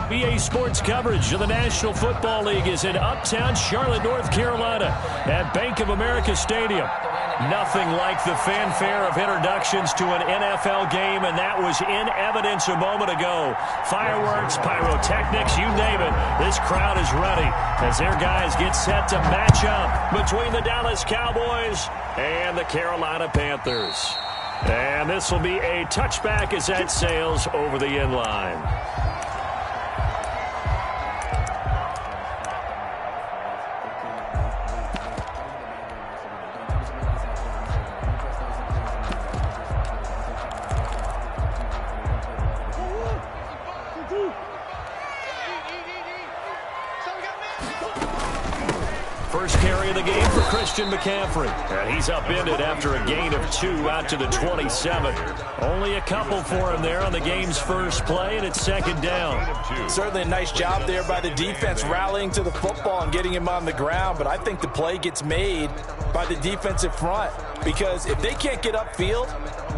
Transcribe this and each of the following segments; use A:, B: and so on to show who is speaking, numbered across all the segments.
A: NBA sports coverage of the National Football League is in uptown Charlotte, North Carolina at Bank of America Stadium. Nothing like the fanfare of introductions to an NFL game, and that was in evidence a moment ago. Fireworks, pyrotechnics, you name it. This crowd is ready as their guys get set to match up between the Dallas Cowboys and the Carolina Panthers. And this will be a touchback as that sails over the end line. First carry of the game for Christian McCaffrey. And he's upended after a gain of 2 out to the 27. Only a couple for him there on the game's first play, and it's second down.
B: Certainly a nice job there by the defense rallying to the football and getting him on the ground, but I think the play gets made by the defensive front because if they can't get upfield,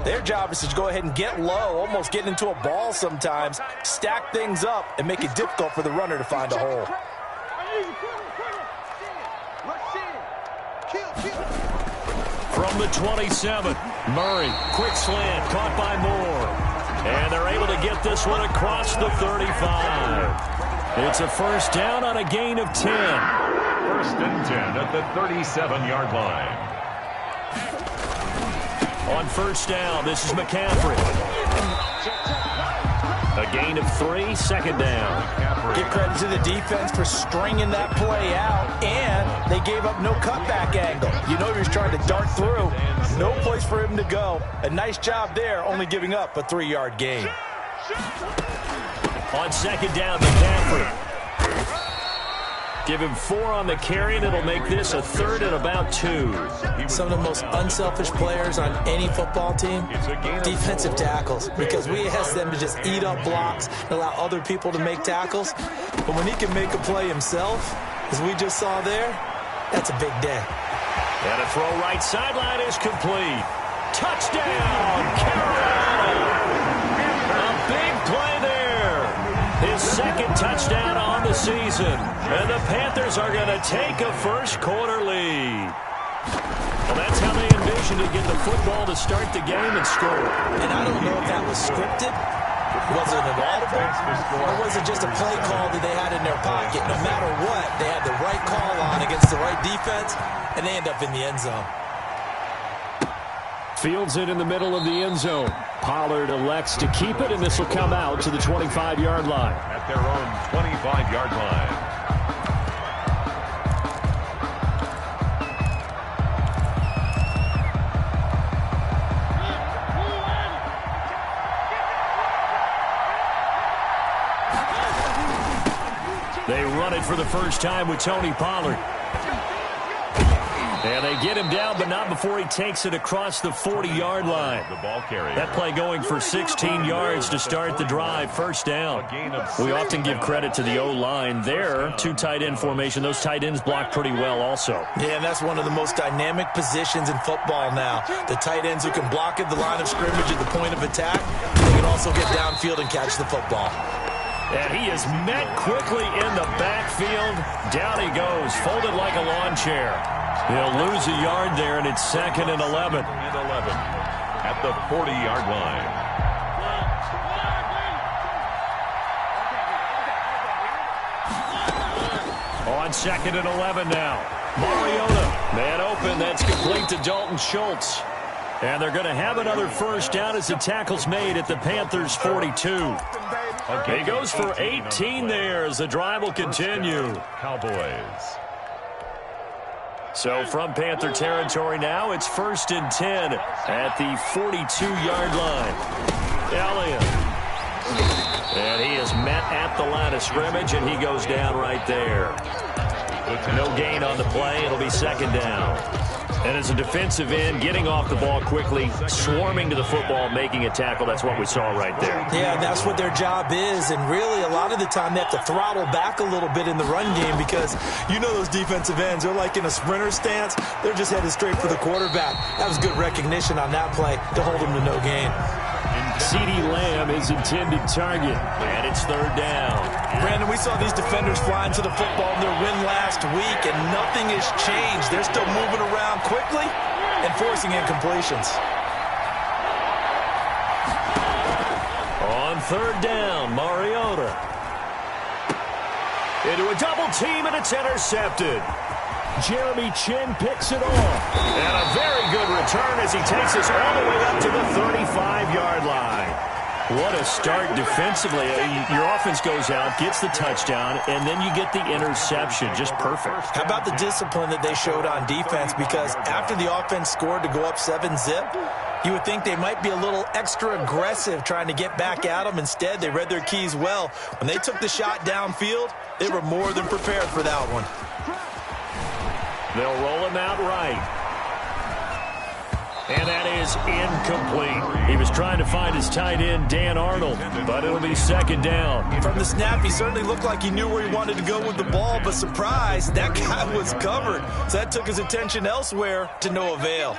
B: their job is to go ahead and get low, almost get into a ball sometimes, stack things up, and make it difficult for the runner to find a hole.
A: From the 27, Murray, quick slant, caught by Moore. And they're able to get this one across the 35. It's a first down on a gain of 10.
C: First and 10 at the 37-yard line.
A: On first down, this is McCaffrey. A gain of 3, second down.
B: Give credit to the defense for stringing that play out, and they gave up no cutback angle. You know he was trying to dart through. No place for him to go. A nice job there, only giving up a 3-yard gain.
A: On second down, McCaffrey. Give him 4 on the carry, and it'll make this a third and about 2.
D: Some of the most unselfish players on any football team, defensive tackles, because we ask them to just eat up blocks and allow other people to make tackles. But when he can make a play himself, as we just saw there, that's a big day.
A: And a throw right sideline is complete. Touchdown, Carolina! A big play there. His second touchdown on the season. And the Panthers are going to take a first-quarter lead. Well, that's how they envisioned to get the football to start the game and score.
D: And I don't know if that was scripted. Was it an audible? Or was it just a play call that they had in their pocket? No matter what, they had the right call on against the right defense, and they end up in the end zone.
A: Fields it in the middle of the end zone. Pollard elects to keep it, and this will come out to the 25-yard line.
C: At their own 25-yard line.
A: They run it for the first time with Tony Pollard. And they get him down, but not before he takes it across the 40-yard line.
C: The ball carrier.
A: That play going for 16 yards to start the drive. First down. We often give credit to the O-line there. 2 tight end formation. Those tight ends block pretty well also.
D: Yeah, and that's one of the most dynamic positions in football now. The tight ends who can block at the line of scrimmage at the point of attack. They can also get downfield and catch the football.
A: And he is met quickly in the backfield. Down he goes, folded like a lawn chair. He'll lose a yard there, and it's second and 11.
C: At the 40-yard line.
A: On second and 11 now. Mariota, man open, that's complete to Dalton Schultz. And they're going to have another first down as the tackle's made at the Panthers' 42. He goes for 18 there as the drive will continue.
C: Cowboys.
A: So from Panther territory now, it's first and 10 at the 42-yard line. Elliott. And he is met at the line of scrimmage, and he goes down right there. No gain on the play. It'll be second down. And as a defensive end, getting off the ball quickly, swarming to the football, making a tackle, that's what we saw right there.
D: Yeah, that's what their job is, and really a lot of the time they have to throttle back a little bit in the run game because you know those defensive ends, they're like in a sprinter stance. They're just headed straight for the quarterback. That was good recognition on that play to hold them to no gain.
A: CeeDee Lamb his intended target. And it's third down.
B: Brandon, we saw these defenders flying to the football in their win last week, and nothing has changed. They're still moving around quickly and forcing incompletions.
A: On third down, Mariota. Into a double team, and it's intercepted. Jeremy Chin picks it off. And a very good return as he takes us all the way up to the 35-yard line. What a start defensively. Your offense goes out, gets the touchdown, and then you get the interception. Just perfect.
B: How about the discipline that they showed on defense? Because after the offense scored to go up 7-zip, you would think they might be a little extra aggressive trying to get back at them. Instead, they read their keys well. When they took the shot downfield, they were more than prepared for that one.
A: They'll roll him out right. And that is incomplete. He was trying to find his tight end, Dan Arnold, but it'll be second down.
B: From the snap, he certainly looked like he knew where he wanted to go with the ball, but surprise, that guy was covered. So that took his attention elsewhere to no avail.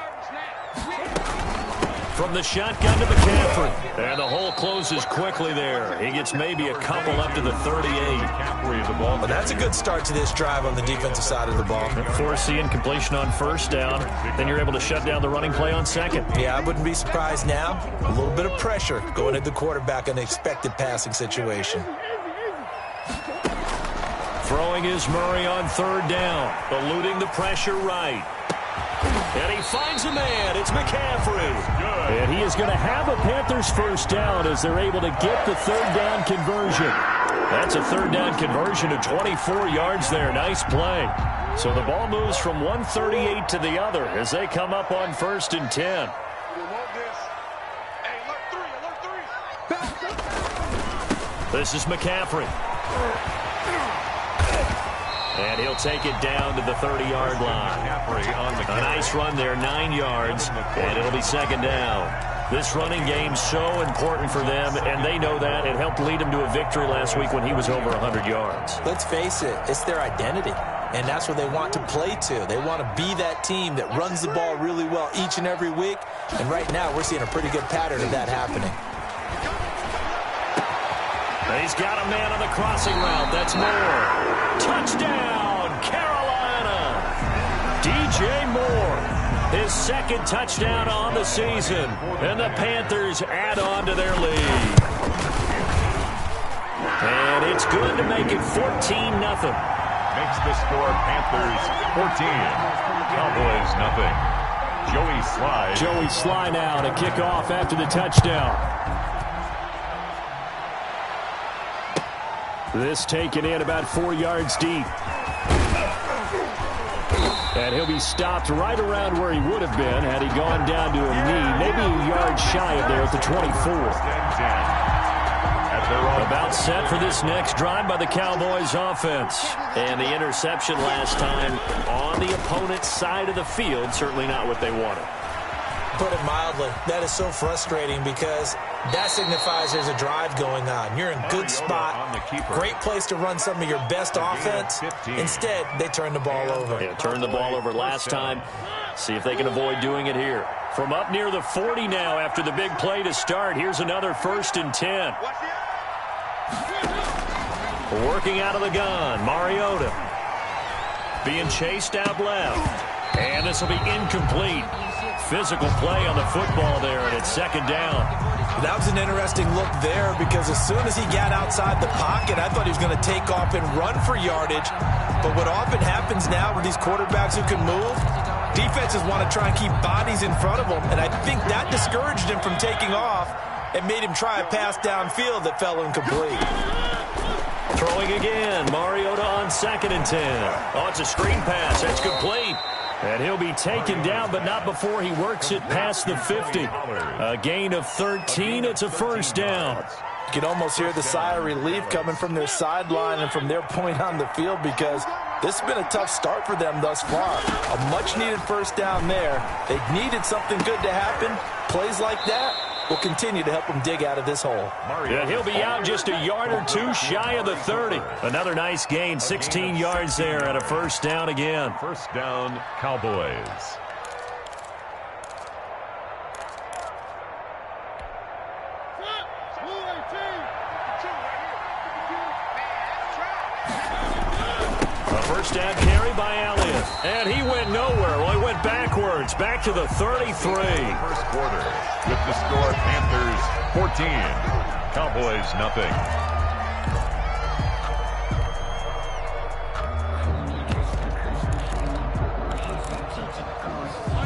A: From the shotgun to McCaffrey. And the hole closes quickly there. He gets maybe a couple up to the 38.
B: Well, that's a good start to this drive on the defensive side of the ball.
A: Force the incompletion on first down. Then you're able to shut down the running play on second.
B: Yeah, I wouldn't be surprised now. A little bit of pressure going at the quarterback in an expected passing situation.
A: Throwing is Murray on third down. Eluding the pressure right. And he finds a man. It's McCaffrey. And he is going to have a Panthers first down as they're able to get the third down conversion. That's a third down conversion to 24 yards there. Nice play. So the ball moves from 138 to the other as they come up on 1st and 10. This is McCaffrey. And he'll take it down to the 30-yard line. A nice run there, 9 yards, and it'll be second down. This running game's so important for them, and they know that. It helped lead them to a victory last week when he was over 100 yards.
B: Let's face it, it's their identity, and that's what they want to play to. They want to be that team that runs the ball really well each and every week, and right now we're seeing a pretty good pattern of that happening.
A: He's got a man on the crossing route. That's Moore. Touchdown, Carolina. DJ Moore, his second touchdown on the season. And the Panthers add on to their lead. And it's good to make it 14-0.
C: Makes the score Panthers 14. Cowboys nothing.
A: Joey Sly now to kick off after the touchdown. This taken in about 4 yards deep. And he'll be stopped right around where he would have been had he gone down to a knee, maybe a yard shy of there at the 24. About set for this next drive by the Cowboys offense. And the interception last time on the opponent's side of the field, certainly not what they wanted.
B: Put it mildly, that is so frustrating because that signifies there's a drive going on. You're in good spot, great place to run some of your best offense. Instead, they turn the ball over.
A: Yeah, turned the ball over last time. See if they can avoid doing it here. From up near the 40 now after the big play to start, here's another 1st and 10. Working out of the gun, Mariota. Being chased out left. And this will be incomplete. Physical play on the football there, and it's second down.
B: That was an interesting look there because as soon as he got outside the pocket, I thought he was going to take off and run for yardage. But what often happens now with these quarterbacks who can move, defenses want to try and keep bodies in front of them, and I think that discouraged him from taking off and made him try a pass downfield that fell incomplete.
A: Throwing again, Mariota on 2nd and 10. Oh, it's a screen pass. That's complete. And he'll be taken down, but not before he works it past the 50. A gain of 13. It's a first down.
B: You can almost hear the sigh of relief coming from their sideline and from their point on the field because this has been a tough start for them thus far. A much-needed first down there. They needed something good to happen. Plays like that will continue to help them dig out of this hole.
A: Yeah, he'll be out just a yard or two shy of the 30. Another nice gain, 16 yards there, and a first down again.
C: First down, Cowboys.
A: First down carry by Elliott. And he went nowhere. Well, he went backwards. Back to the 33.
C: First quarter with the score Panthers 14. Cowboys nothing.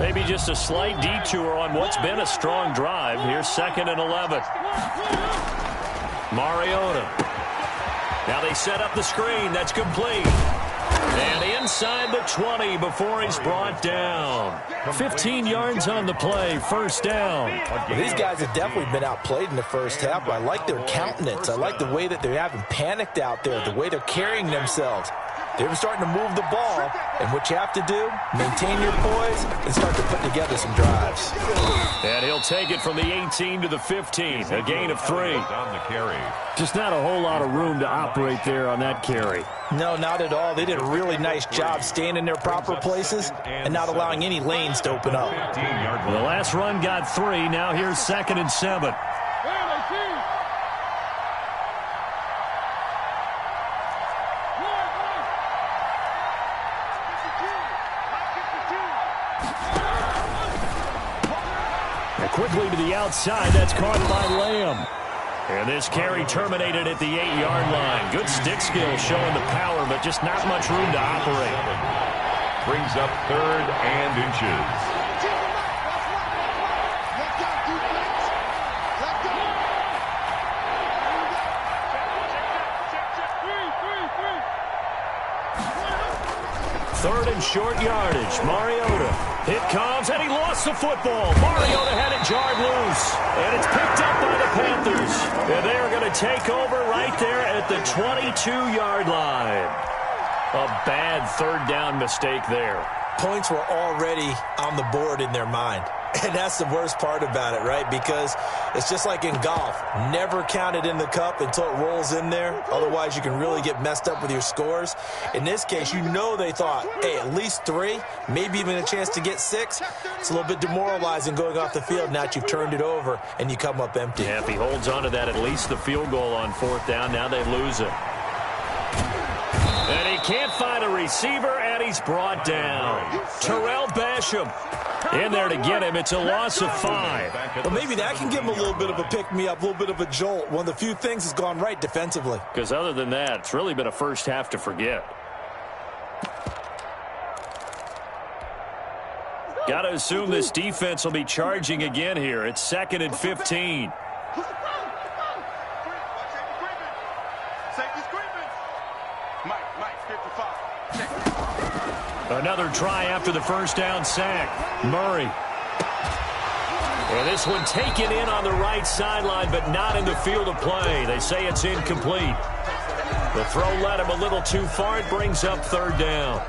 A: Maybe just a slight detour on what's been a strong drive. Here's 2nd and 11. Mariota. Now they set up the screen. That's complete. And inside the 20 before he's brought down. 15 yards on the play. First down.
B: Well, these guys have definitely been outplayed in the first half, but I like their countenance. I like the way that they haven't panicked out there, the way they're carrying themselves. They're starting to move the ball, and what you have to do, maintain your poise and start to put together some drives.
A: And he'll take it from the 18 to the 15, a gain of 3.
C: On the carry.
A: Just not a whole lot of room to operate there on that carry.
B: No, not at all. They did a really nice job staying in their proper places and not allowing any lanes to open up.
A: The last run got 3. Now here's 2nd and 7. Quickly to the outside. That's caught by Lamb. And this carry terminated at the 8-yard line. Good stick skill showing the power, but just not much room to operate.
C: Brings up 3rd and inches.
A: Third and short yardage. Mariota. It comes, and he lost the football. Mariota had it jarred loose. And it's picked up by the Panthers. And they are going to take over right there at the 22-yard line. A bad third down mistake there.
D: Points were already on the board in their mind. And that's the worst part about it, right? Because it's just like in golf. Never count it in the cup until it rolls in there. Otherwise, you can really get messed up with your scores. In this case, you know they thought, hey, at least 3, maybe even a chance to get 6. It's a little bit demoralizing going off the field now that you've turned it over and you come up empty.
A: Yeah, if he holds on to that, at least the field goal on 4th down. Now they lose it. And he can't find a receiver, and he's brought down. Terrell Basham in there to get him. It's a loss of 5.
D: Well, maybe that can give him a little bit of a pick-me-up, a little bit of a jolt. One of the few things has gone right defensively.
A: Because other than that, it's really been a first half to forget. Got to assume this defense will be charging again here. It's 2nd and 15. Another try after the first down sack. Murray. And this one taken in on the right sideline, but not in the field of play. They say it's incomplete. The throw led him a little too far. It brings up 3rd down.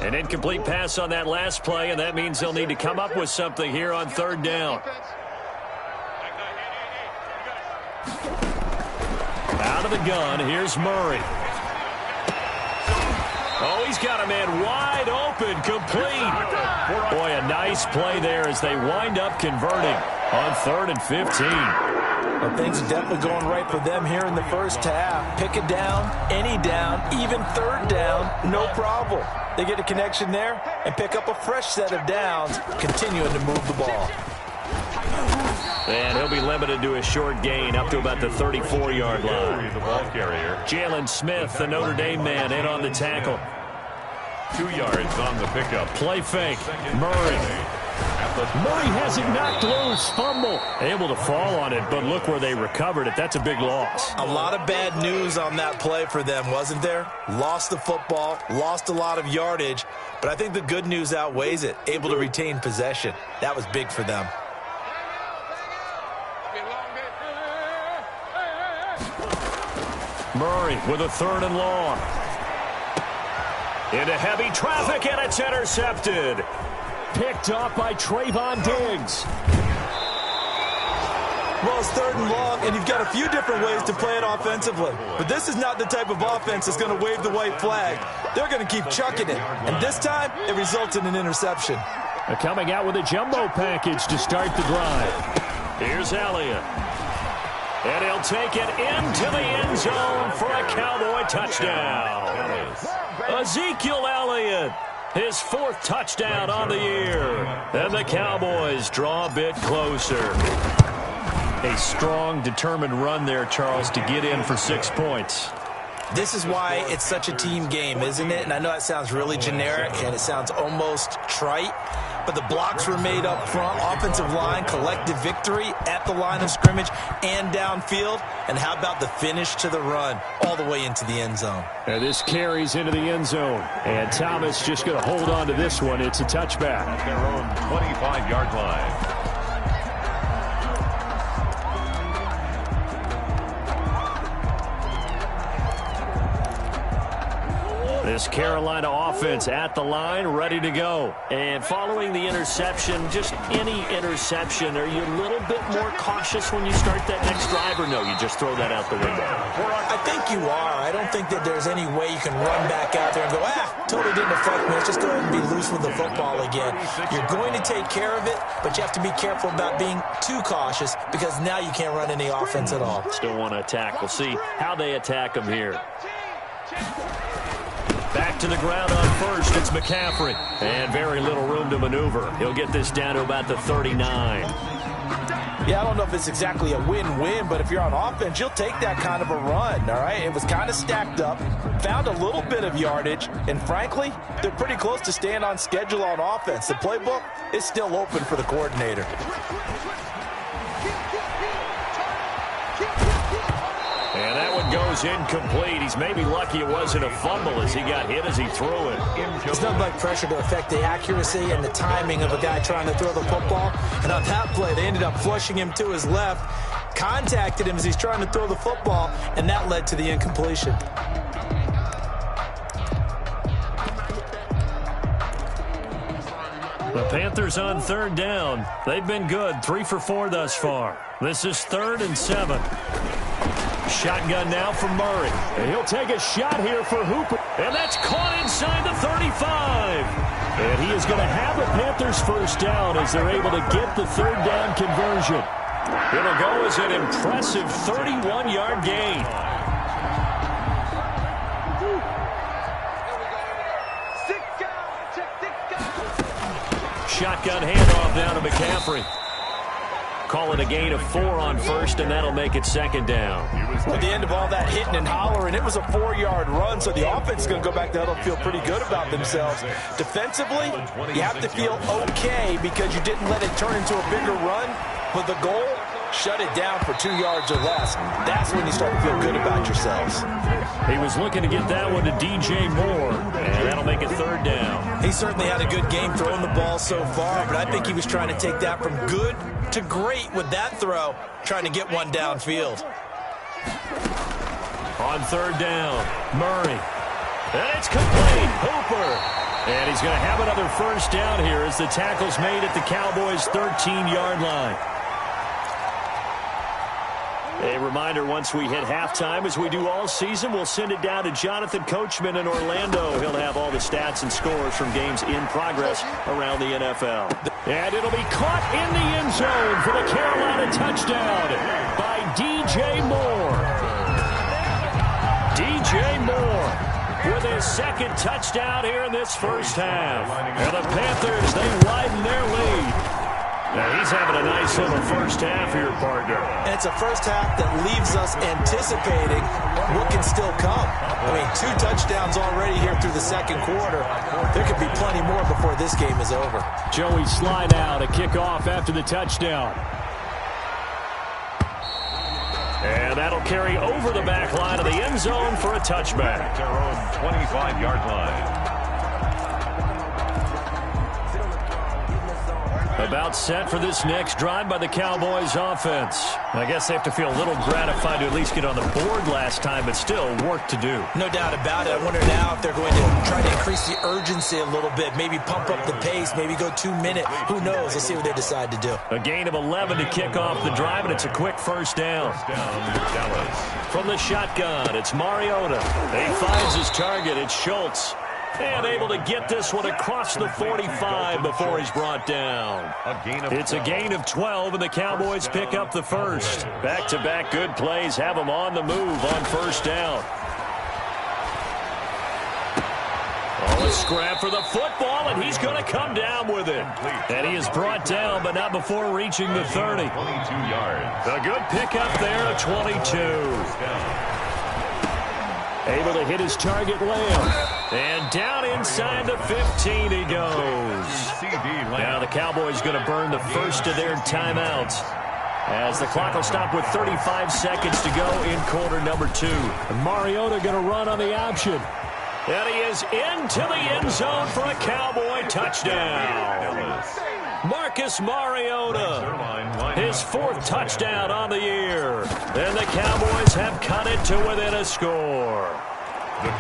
A: An incomplete pass on that last play, and that means they'll need to come up with something here on 3rd down. Out of the gun, here's Murray. Oh, he's got a man wide open, complete. Boy, a nice play there as they wind up converting on 3rd and 15.
B: Well, things are definitely going right for them here in the first half. Pick a down, any down, even 3rd down, no problem. They get a connection there and pick up a fresh set of downs, continuing to move the ball.
A: And he'll be limited to a short gain up to about the 34-yard line.
C: The ball carrier.
A: Jalen Smith, the Notre Dame man, in on the tackle.
C: 2 yards on the pickup.
A: Play fake. Murray. Murray has it knocked loose. Fumble. Able to fall on it, but look where they recovered it. That's a big loss.
D: A lot of bad news on that play for them, wasn't there? Lost the football, lost a lot of yardage, but I think the good news outweighs it. Able to retain possession. That was big for them.
A: Murray with a 3rd and long. Into heavy traffic, and it's intercepted. Picked up by Trayvon Diggs.
D: Well, it's 3rd and long, and you've got a few different ways to play it offensively. But this is not the type of offense that's going to wave the white flag. They're going to keep chucking it. And this time, it results in an interception.
A: Coming out with a jumbo package to start the drive. Here's Elliott. And he'll take it into the end zone for a Cowboy touchdown. Ezekiel Elliott, his 4th touchdown on the year. And the Cowboys draw a bit closer. A strong, determined run there, Charles, to get in for 6 points.
D: This is why it's such a team game, isn't it? And I know that sounds really generic and it sounds almost trite, but the blocks were made up front, offensive line, collective victory at the line of scrimmage and downfield. And how about the finish to the run all the way into the end zone?
A: And this carries into the end zone. And Thomas just going to hold on to this one. It's a touchback.
C: At their own 25-yard line.
A: This Carolina offense at the line, ready to go. And following the interception, just any interception, are you a little bit more cautious when you start that next drive, or no, you just throw that out the window?
D: I think you are. I don't think that there's any way you can run back out there and go, totally didn't affect me. Let's just go ahead and be loose with the football again. You're going to take care of it, but you have to be careful about being too cautious because now you can't run any offense at all.
A: Still want to attack. We'll see how they attack them here. Back to the ground on first. It's McCaffrey. And very little room to maneuver. He'll get this down to about the 39.
B: Yeah, I don't know if it's exactly a win-win, but if you're on offense, you'll take that kind of a run, all right? It was kind of stacked up, found a little bit of yardage, and frankly, they're pretty close to staying on schedule on offense. The playbook is still open for the coordinator.
A: And that one goes incomplete. He's maybe lucky it wasn't a fumble as he got hit as he threw it.
D: It's nothing like pressure to affect the accuracy and the timing of a guy trying to throw the football. And on that play, they ended up flushing him to his left, contacted him as he's trying to throw the football, and that led to the incompletion.
A: The Panthers on 3rd down. They've been good, 3 for 4 thus far. This is 3rd and 7. Shotgun now for Murray. And he'll take a shot here for Hooper. And that's caught inside the 35. And he is going to have the Panthers first down as they're able to get the 3rd down conversion. It'll go as an impressive 31-yard gain. Shotgun handoff down to McCaffrey. Call it a gain of 4 on first, and that'll make it 2nd down.
B: At the end of all that hitting and hollering, it was a 4-yard run, so the offense is going to go back to huddle and feel pretty good about themselves. Defensively, you have to feel okay because you didn't let it turn into a bigger run, but the goal, shut it down for 2 yards or less. That's when you start to feel good about yourselves.
A: He was looking to get that one to DJ Moore, and that'll make it 3rd down.
D: He certainly had a good game throwing the ball so far, but I think he was trying to take that from good to great with that throw, trying to get one downfield.
A: On 3rd down, Murray. And it's complete. Hooper. And he's going to have another first down here as the tackle's made at the Cowboys' 13-yard line. A reminder, once we hit halftime, as we do all season, we'll send it down to Jonathan Coachman in Orlando. He'll have all the stats and scores from games in progress around the NFL. And it'll be caught in the end zone for the Carolina touchdown by DJ Moore. DJ Moore with his 2nd touchdown here in this first half. And the Panthers, they widen their lead. Now he's having a nice little first half here, partner.
D: And it's a first half that leaves us anticipating what can still come. I mean, 2 touchdowns already here through the 2nd quarter. There could be plenty more before this game is over.
A: Joey Sly now to kick off after the touchdown. And that'll carry over the back line of the end zone for a touchback.
C: At their own 25-yard line.
A: About set for this next drive by the Cowboys offense. I guess they have to feel a little gratified to at least get on the board last time, but still work to do.
D: No doubt about it. I wonder now if they're going to try to increase the urgency a little bit, maybe pump up the pace, maybe go 2-minute. Who knows? Let's see what they decide to do.
A: A gain of 11 to kick off the drive, and it's a quick first down. From the shotgun, it's Mariota. He finds his target. It's Schultz. And able to get this one across the 45 before he's brought down. It's a gain of 12, and the Cowboys pick up the first. Back-to-back good plays have them on the move on first down. Oh, a scrap for the football, and he's going to come down with it. And he is brought down, but not before reaching the 30.
C: 22 yards.
A: A good pickup there at 22. Able to hit his target, Lamb. And down inside the 15 he goes. Now the Cowboys going to burn the first of their timeouts, as the clock will stop with 35 seconds to go in quarter number 2. Mariota going to run on the option. And he is into the end zone for a Cowboy touchdown. Marcus Mariota, his 4th touchdown on the year. And the Cowboys have cut it to within a score.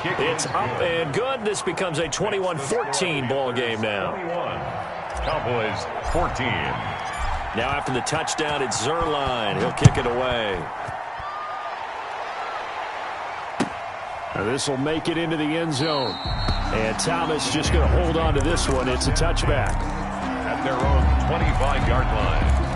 A: It's up and good. This becomes a 21-14 ball game now.
C: Cowboys 14.
A: Now after the touchdown, it's Zerline. He'll kick it away. This will make it into the end zone. And Thomas just going to hold on to this one. It's a touchback.
C: At their own 25-yard line.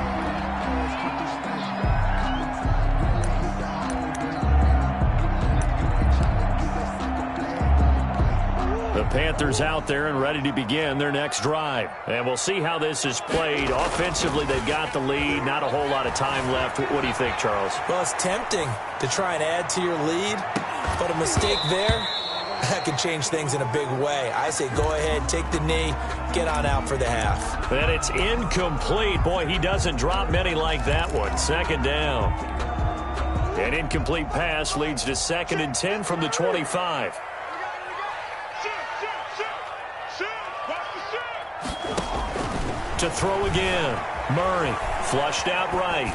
A: The Panthers out there and ready to begin their next drive. And we'll see how this is played. Offensively, they've got the lead. Not a whole lot of time left. What do you think, Charles?
D: Well, it's tempting to try and add to your lead, but a mistake there, that can change things in a big way. I say go ahead, take the knee, get on out for the half.
A: And it's incomplete. Boy, he doesn't drop many like that one. Second down. An incomplete pass leads to 2nd and 10 from the 25. To throw again. Murray flushed out right.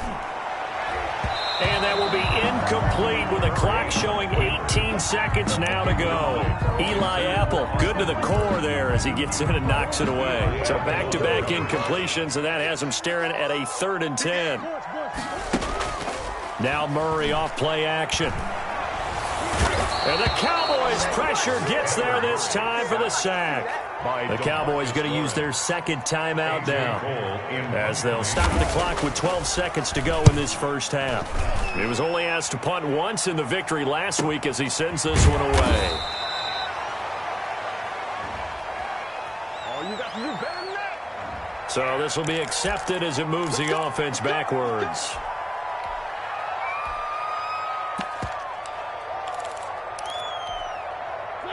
A: And that will be incomplete with the clock showing 18 seconds now to go. Eli Apple, good to the core there as he gets in and knocks it away. So back-to-back incompletions, and that has him staring at a 3rd and 10. Now Murray off play action. And the Cowboys pressure gets there this time for the sack. The Cowboys going to use their 2nd timeout now, as they'll stop the clock with 12 seconds to go in this first half. He was only asked to punt once in the victory last week as he sends this one away. So this will be accepted as it moves the offense backwards.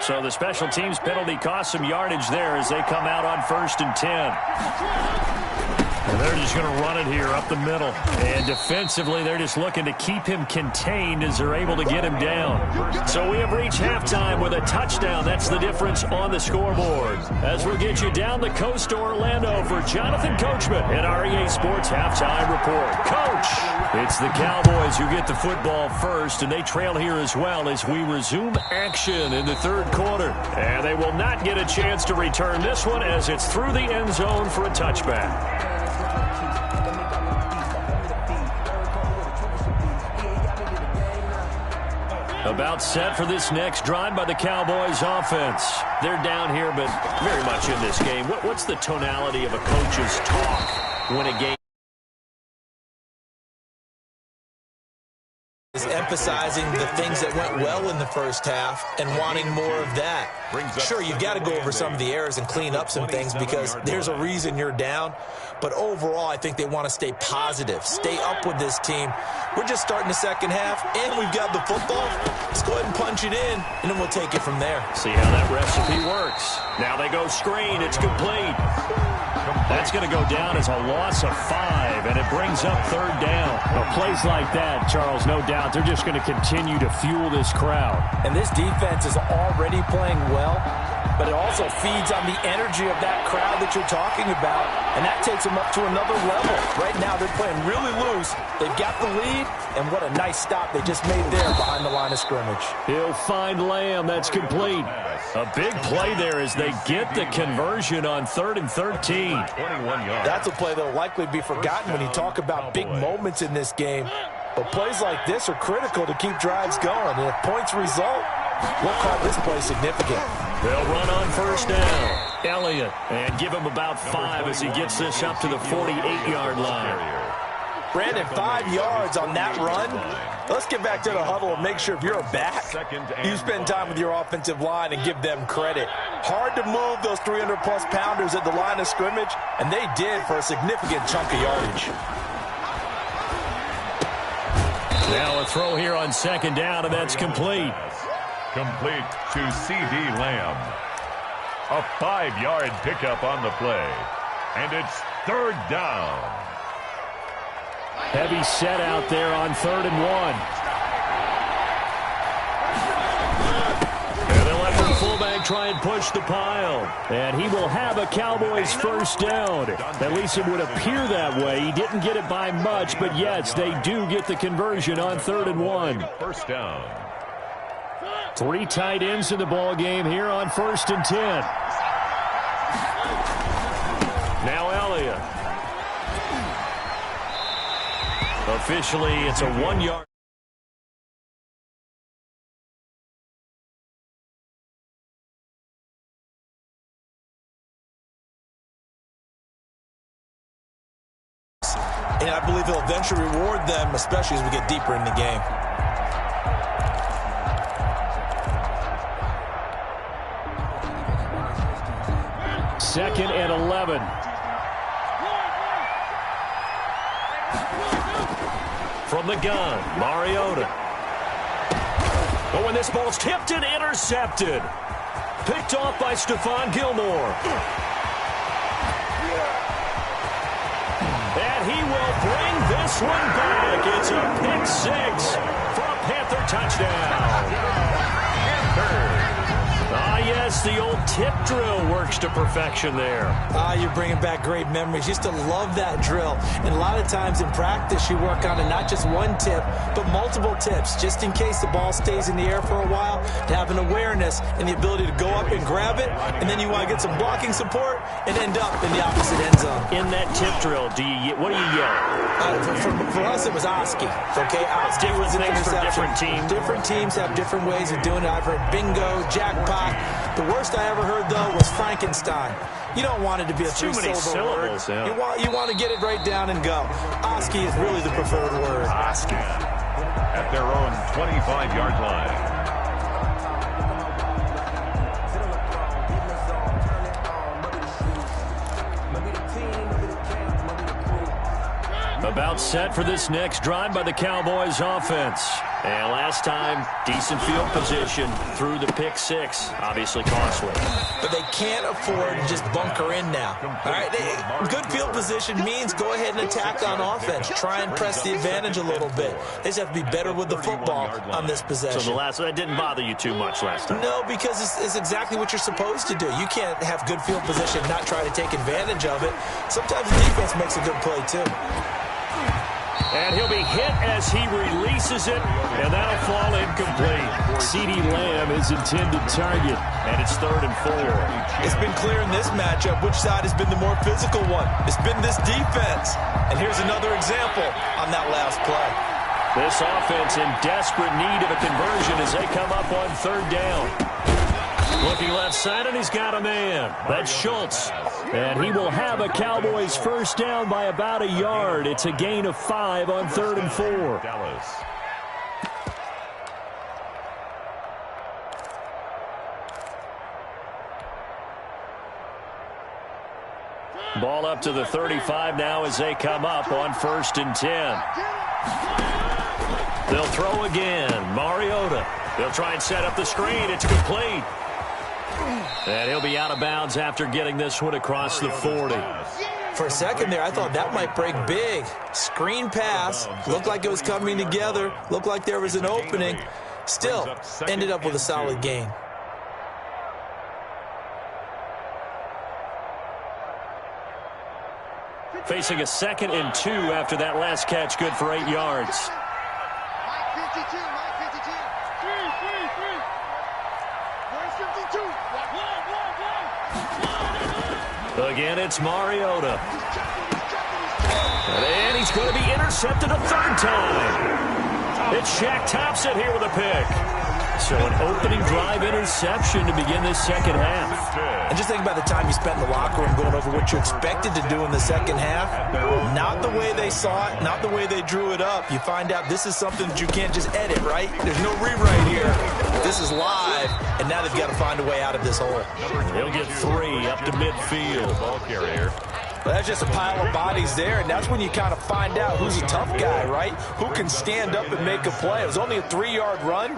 A: So the special teams penalty costs some yardage there as they come out on 1st and 10. And they're just going to run it here up the middle. And defensively, they're just looking to keep him contained as they're able to get him down. So we have reached halftime with a touchdown. That's the difference on the scoreboard. As we'll get you down the coast to Orlando for Jonathan Coachman at our EA Sports Halftime Report. Coach, it's the Cowboys who get the football first, and they trail here as well as we resume action in the 3rd quarter. And they will not get a chance to return this one as it's through the end zone for a touchback. About set for this next drive by the Cowboys offense. They're down here, but very much in this game. What's the tonality of a coach's talk when a game
D: is emphasizing the things that went well in the first half and wanting more of that? Sure, you've got to go over some of the errors and clean up some things because there's a reason you're down. But overall, I think they want to stay positive, stay up with this team. We're just starting the second half, and we've got the football. Let's go ahead and punch it in, and then we'll take it from there.
A: See how that recipe works. Now they go screen. It's complete. That's going to go down as a loss of 5, and it brings up 3rd down. Well, plays like that, Charles, no doubt, they're just going to continue to fuel this crowd.
D: And this defense is already playing well, but it also feeds on the energy of that crowd that you're talking about, and that takes them up to another level. Right now, they're playing really loose. They've got the lead, and what a nice stop they just made there behind the line of scrimmage.
A: He'll find Lamb. That's complete. A big play there as they get the conversion on 3rd and 13.
C: 21 yards.
D: That's a play that will likely be forgotten when you talk about big moments in this game. But plays like this are critical to keep drives going. And if points result, we'll call this play significant.
A: They'll run on first down. Elliott, and give him about 5 as he gets this up to the 48-yard line.
B: Brandon, 5 yards on that run. Let's get back to the huddle and make sure if you're a back, you spend time with your offensive line and give them credit. Hard to move those 300-plus pounders at the line of scrimmage, and they did for a significant chunk of yardage.
A: Now a throw here on second down, and that's complete.
C: Complete to C.D. Lamb. A 5-yard pickup on the play. And it's third down.
A: Heavy set out there on 3rd and 1. And they'll let the fullback try and push the pile. And he will have a Cowboys first down. At least it would appear that way. He didn't get it by much, but yes, they do get the conversion on 3rd and 1.
C: First down.
A: 3 tight ends in the ball game here on 1st and 10. Now Elliott. Officially, it's a 1-yard.
B: And I believe he'll eventually reward them, especially as we get deeper in the game.
A: Second and 11. From the gun, Mariota. But when this ball's tipped and intercepted. Picked off by Stephon Gilmore. And he will bring this one back. It's a pick 6 for a Panther touchdown. Ah, yes, the old tip drill works to perfection there.
D: You're bringing back great memories. Used to love that drill. And a lot of times in practice, you work on it not just one tip, but multiple tips, just in case the ball stays in the air for a while, to have an awareness and the ability to go up and grab it, and then you want to get some blocking support and end up in the opposite end zone.
A: In that tip drill, what do you yell?
D: For us, it was Oski. Okay, Oski was an interception.
A: Different teams.
D: Different teams have different ways of doing it. I've heard bingo, jackpot. The worst I ever heard, though, was Frankenstein. You don't want it to be a three-syllable word.
A: Yeah.
D: You want to get it right down and go. Oski is really the preferred word.
C: Oski at their own 25-yard line.
A: About set for this next drive by the Cowboys offense. And last time, decent field position through the pick 6. Obviously costly.
D: But they can't afford to just bunker in now. All right, good field position means go ahead and attack on offense. Try and press the advantage a little bit. They just have to be better with the football on this possession.
A: So that didn't bother you too much last time?
D: No, because it's exactly what you're supposed to do. You can't have good field position and not try to take advantage of it. Sometimes the defense makes a good play, too.
A: And he'll be hit as he releases it, and that'll fall incomplete. C.D. Lamb is intended target, and it's 3rd and 4.
B: It's been clear in this matchup which side has been the more physical one. It's been this defense. And here's another example on that last play.
A: This offense in desperate need of a conversion as they come up on 3rd down. Looking left side, and he's got a man. That's Schultz. And he will have a Cowboys first down by about a yard. It's a gain of 5 on 3rd and 4.
C: Dallas.
A: Ball up to the 35 now as they come up on 1st and 10. They'll throw again. Mariota. They'll try and set up the screen. It's complete. And he'll be out of bounds after getting this one across the 40.
D: For a second there, I thought that might break big. Screen pass. Looked like it was coming together. Looked like there was an opening. Still, ended up with a solid gain.
A: Facing a 2nd and 2 after that last catch, good for 8 yards. Again, it's Mariota. And he's going to be intercepted a 3rd time. It's Shaq Thompson here with a pick. So an opening drive interception to begin this second half.
D: And just think about the time you spent in the locker room going over what you expected to do in the second half. Not the way they saw it, not the way they drew it up. You find out this is something that you can't just edit, right? There's no rewrite here. This is live, and now they've got to find a way out of this hole.
A: He'll get 3 up to midfield.
C: Ball carrier.
B: Well, that's just a pile of bodies there, and that's when you kind of find out who's a tough guy, right? Who can stand up and make a play. It was only a 3-yard run,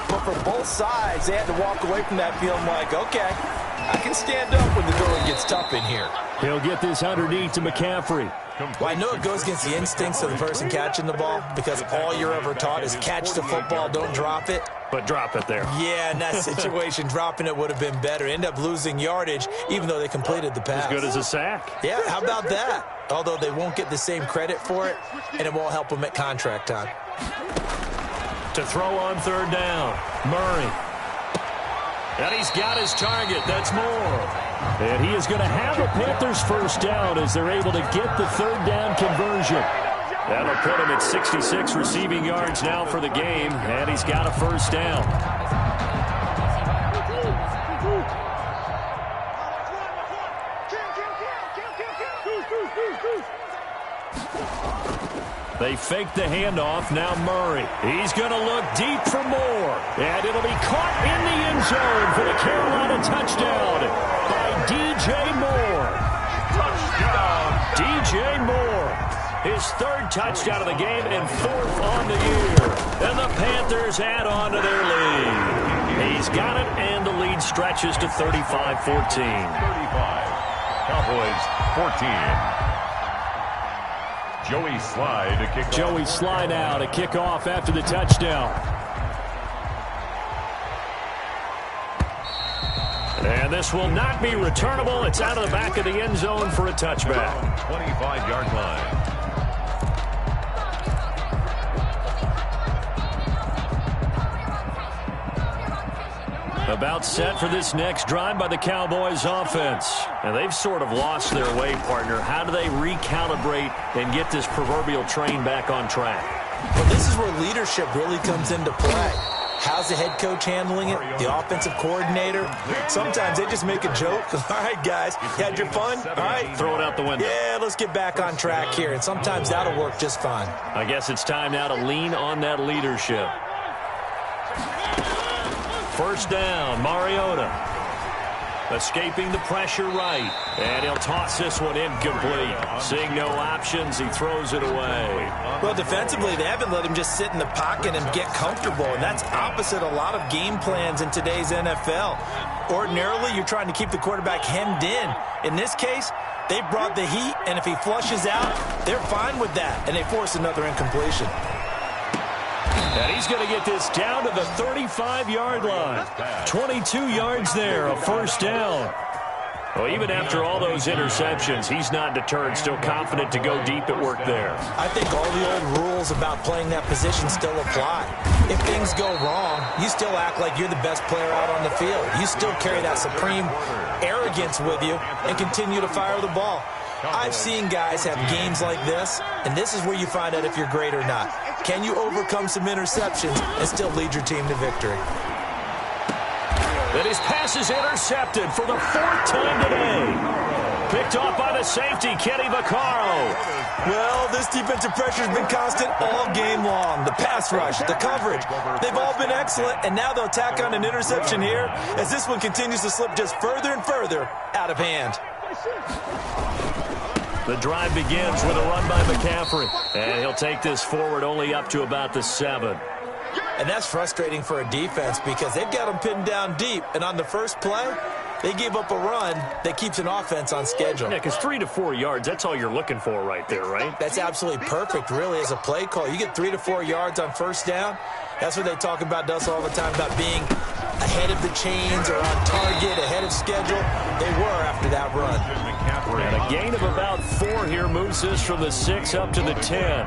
B: but for both sides, they had to walk away from that feeling like, okay, I can stand up when the going gets tough in here.
A: He'll get this underneath to McCaffrey.
D: Well, I know it goes against the instincts of the person catching the ball because all you're ever taught is catch the football, don't drop it.
A: But drop it there.
D: Yeah, in that situation, dropping it would have been better. End up losing yardage, even though they completed the pass.
A: As good as a sack.
D: Yeah, how about that? Although they won't get the same credit for it, and it won't help them at contract time.
A: To throw on third down, Murray. And he's got his target. That's Moore. And he is going to have a Panthers first down as they're able to get the third down conversion. That'll put him at 66 receiving yards now for the game, and he's got a first down. They fake the handoff. Now Murray. He's going to look deep for Moore. And it'll be caught in the end zone for the Carolina touchdown by DJ Moore.
C: Touchdown.
A: DJ Moore. His 3rd touchdown of the game and 4th on the year. And the Panthers add on to their lead. He's got it, and the lead stretches to 35-14.
C: 35. Cowboys 14. Joey Slye to kick off.
A: Joey Slye now to kick off after the touchdown. And this will not be returnable. It's out of the back of the end zone for a touchback.
C: 25-yard line.
A: About set for this next drive by the Cowboys offense. And they've sort of lost their way, partner. How do they recalibrate and get this proverbial train back on track?
D: Well, this is where leadership really comes into play. How's the head coach handling it? The offensive coordinator? Sometimes they just make a joke. All right, guys, you had your fun? All right.
A: Throw it out the window.
D: Yeah, let's get back on track here. And sometimes that'll work just fine.
A: I guess it's time now to lean on that leadership. First down, Mariota. Escaping the pressure right. And he'll toss this one incomplete. Seeing no options, he throws it away.
D: Well, defensively, they haven't let him just sit in the pocket and get comfortable. And that's opposite a lot of game plans in today's NFL. Ordinarily, you're trying to keep the quarterback hemmed in. In this case, they brought the heat, and if he flushes out, they're fine with that. And they force another incompletion.
A: And he's going to get this down to the 35-yard line. 22 yards there, a first down. Well, even after all those interceptions, he's not deterred, still confident to go deep at work there.
D: I think all the old rules about playing that position still apply. If things go wrong, you still act like you're the best player out on the field. You still carry that supreme arrogance with you and continue to fire the ball. I've seen guys have games like this, and this is where you find out if you're great or not. Can you overcome some interceptions and still lead your team to victory?
A: And his pass is intercepted for the 4th time today. Picked off by the safety, Kenny Vaccaro.
D: Well, this defensive pressure has been constant all game long. The pass rush, the coverage, they've all been excellent, and now they'll tack on an interception here as this one continues to slip just further and further out of hand.
A: The drive begins with a run by McCaffrey. And he'll take this forward only up to about the 7.
D: And that's frustrating for a defense because they've got them pinned down deep. And on the first play, they gave up a run that keeps an offense on schedule.
A: Yeah, because 3 to 4 yards, that's all you're looking for right there, right?
D: That's absolutely perfect, really, as a play call. You get 3 to 4 yards on first down. That's what they talk about, Dust, all the time, about being ahead of the chains or on target, ahead of schedule. They were after that run.
A: And a gain of about 4 here moves this from the 6 up to the 10.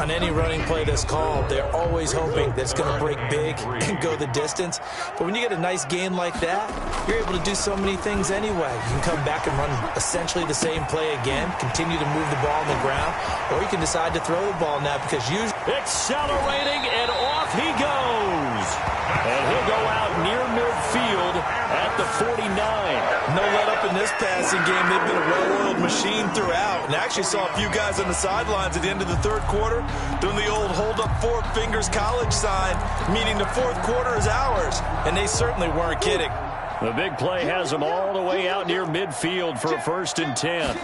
D: On any running play that's called, they're always hoping that it's going to break big and go the distance. But when you get a nice gain like that, you're able to do so many things anyway. You can come back and run essentially the same play again, continue to move the ball on the ground, or you can decide to throw the ball now because usually...
A: Accelerating, and off he goes. And he'll go out near midfield at the 49.
B: No let up in this passing game. They've been a well-oiled machine throughout. And I actually saw a few guys on the sidelines at the end of the third quarter doing the old hold up four fingers college sign, meaning the fourth quarter is ours. And they certainly weren't kidding.
A: The big play has them all the way out near midfield for a 1st and 10.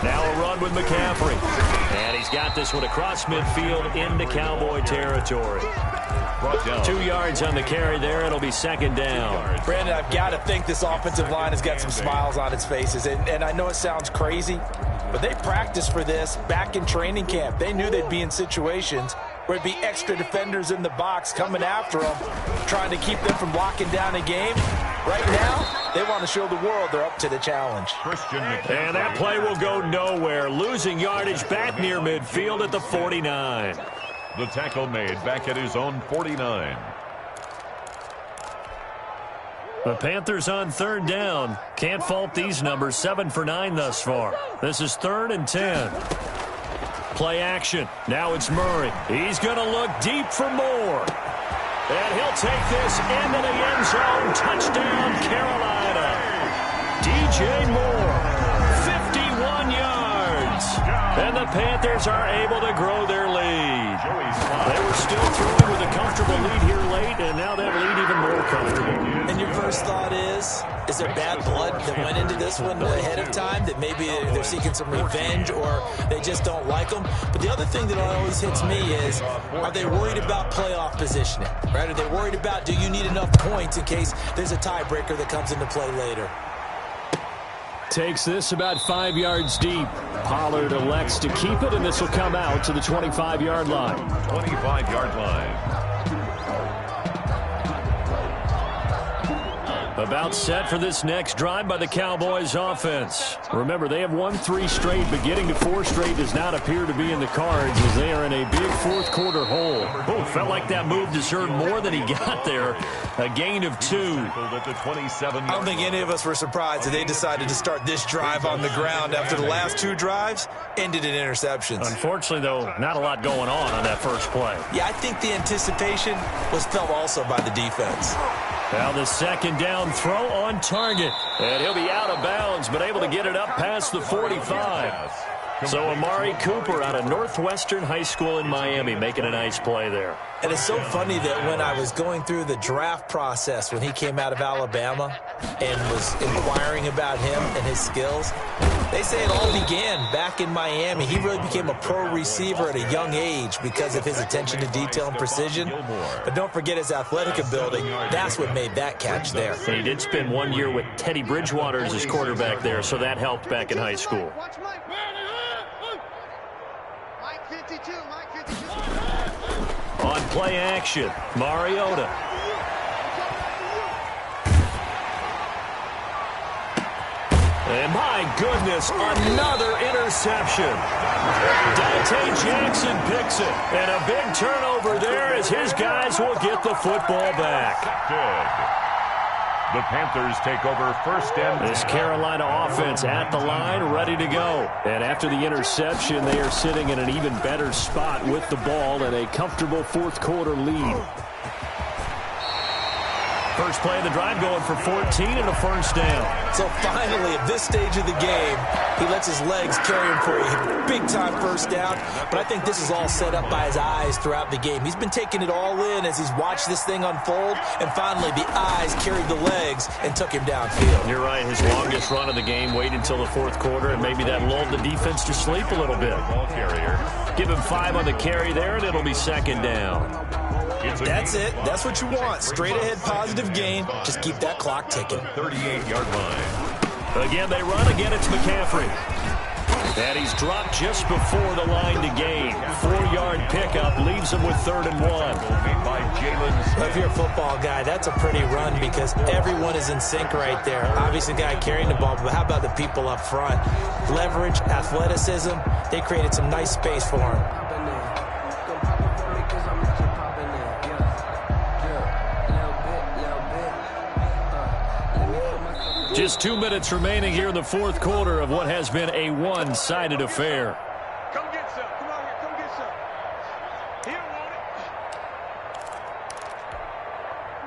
A: Now a run with McCaffrey. And he's got this one across midfield into Cowboy territory. 2 yards on the carry there. It'll be 2nd down.
B: Brandon, I've got to think this offensive line has got some smiles on its faces. And I know it sounds crazy, but they practiced for this back in training camp. They knew they'd be in situations where it'd be extra defenders in the box coming after them, trying to keep them from locking down a game. Right now, they want to show the world they're up to the challenge.
A: And that play will go nowhere. Losing yardage back near midfield at the 49.
C: The tackle made back at his own 49.
A: The Panthers on 3rd down. Can't fault these numbers. 7 for 9 thus far. This is 3rd and 10. Play action. Now it's Murray. He's going to look deep for more. And he'll take this into the end zone. Touchdown, Carolina. DJ Moore, 51 yards. And the Panthers are able to grow their lead. They were still throwing with a comfortable lead here late, and now that lead even more comfortable.
D: And your first thought is there bad blood that went into this one ahead of time, that maybe they're seeking some revenge or they just don't like them? But the other thing that always hits me is, are they worried about playoff positioning? Right? Are they worried about, do you need enough points in case there's a tiebreaker that comes into play later?
A: Takes this about 5 yards deep. Pollard elects to keep it, and this will come out to the 25-yard line.
C: 25-yard line.
A: About set for this next drive by the Cowboys offense. Remember, they have won 3 straight, but getting to 4 straight does not appear to be in the cards as they are in a big fourth quarter hole. Oh, felt like that move deserved more than he got there. A gain of 2.
B: I don't think any of us were surprised that they decided to start this drive on the ground after the last 2 drives ended in interceptions.
A: Unfortunately, though, not a lot going on that first play.
D: Yeah, I think the anticipation was felt also by the defense.
A: Now the 2nd down throw on target. And he'll be out of bounds, but able to get it up past the 45. So Amari Cooper out of Northwestern High School in Miami making a nice play there.
D: And it's so funny that when I was going through the draft process when he came out of Alabama and was inquiring about him and his skills, they say it all began back in Miami. He really became a pro receiver at a young age because of his attention to detail and precision. But don't forget his athletic ability. That's what made that catch there.
A: And he did spend 1 year with Teddy Bridgewater as his quarterback there, so that helped back in high school. On play action, Mariota. And my goodness, another interception. Dante Jackson picks it. And a big turnover there as his guys will get the football back.
C: Good. The Panthers take over 1st and 10.
A: This Carolina offense at the line, ready to go. And after the interception, they are sitting in an even better spot with the ball and a comfortable fourth quarter lead. First play of the drive going for 14 and a 1st down.
D: So finally, at this stage of the game, he lets his legs carry him for a big-time 1st down. But I think this is all set up by his eyes throughout the game. He's been taking it all in as he's watched this thing unfold. And finally, the eyes carried the legs and took him downfield.
A: You're right. His longest run of the game waited until the fourth quarter, and maybe that lulled the defense to sleep a little bit.
C: Ball carrier.
A: Give him 5 on the carry there, and it'll be 2nd down.
D: That's it. That's what you want. Straight ahead positive gain. Just keep that clock ticking.
C: 38-yard line.
A: Again, they run. Again, it's McCaffrey. And he's dropped just before the line to gain. 4-yard pickup leaves him with 3rd and 1.
D: If you're a football guy, that's a pretty run because everyone is in sync right there. Obviously, the guy carrying the ball, but how about the people up front? Leverage, athleticism, they created some nice space for him.
A: Just 2 minutes remaining here in the fourth quarter of what has been a one-sided affair.
E: Come get some. Come on here. Come get some. He don't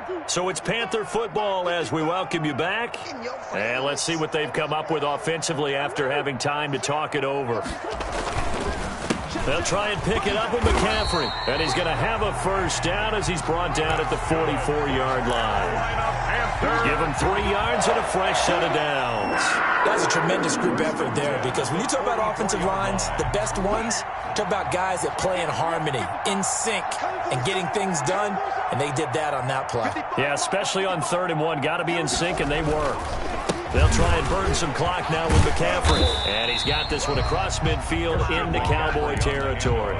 E: want it.
A: So it's Panther football as we welcome you back. And let's see what they've come up with offensively after having time to talk it over. They'll try and pick it up with McCaffrey. And he's going to have a first down as he's brought down at the 44-yard line. Give him 3 yards and a fresh set of downs.
D: That's a tremendous group effort there, because when you talk about offensive lines, the best ones, talk about guys that play in harmony, in sync, and getting things done, and they did that on that play.
A: Yeah, especially on 3rd and 1. Got to be in sync, and they were. They'll try and burn some clock now with McCaffrey. And he's got this one across midfield into Cowboy territory.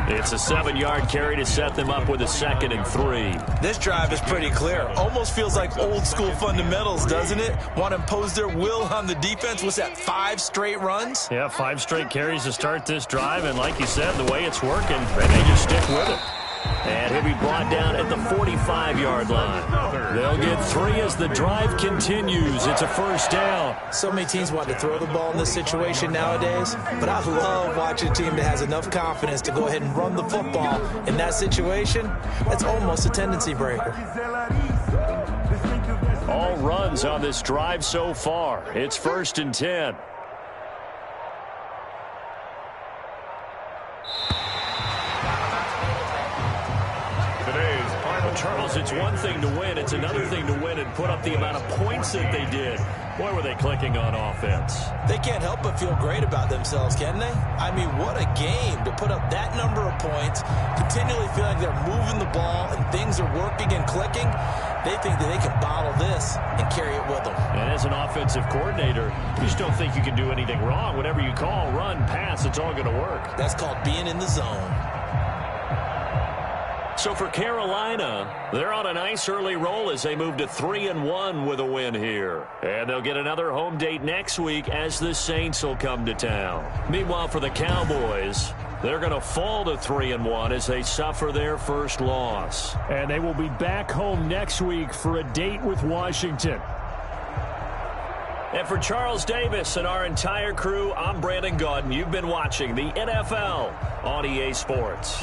A: It's a 7-yard carry to set them up with a 2nd and 3.
D: This drive is pretty clear. Almost feels like old school fundamentals, doesn't it? Want to impose their will on the defense. What's that, 5 straight runs?
A: Yeah, 5 straight carries to start this drive. And like you said, the way it's working, they just stick with it. And he'll be brought down at the 45-yard line. They'll get 3 as the drive continues. It's a first down.
D: So many teams want to throw the ball in this situation nowadays, but I love watching a team that has enough confidence to go ahead and run the football in that situation. That's almost a tendency breaker.
A: All runs on this drive so far. It's 1st and 10. Charles, it's one thing to win. It's another thing to win and put up the amount of points that they did. Boy, were they clicking on offense.
D: They can't help but feel great about themselves, can they? I mean, what a game to put up that number of points, continually feel like they're moving the ball and things are working and clicking. They think that they can bottle this and carry it with them.
A: And as an offensive coordinator, you just don't think you can do anything wrong. Whatever you call, run, pass, it's all going to work.
D: That's called being in the zone.
A: So for Carolina, they're on a nice early roll as they move to 3-1 with a win here. And they'll get another home date next week as the Saints will come to town. Meanwhile, for the Cowboys, they're going to fall to 3-1 as they suffer their first loss. And they will be back home next week for a date with Washington. And for Charles Davis and our entire crew, I'm Brandon Gaudin. You've been watching the NFL on EA Sports.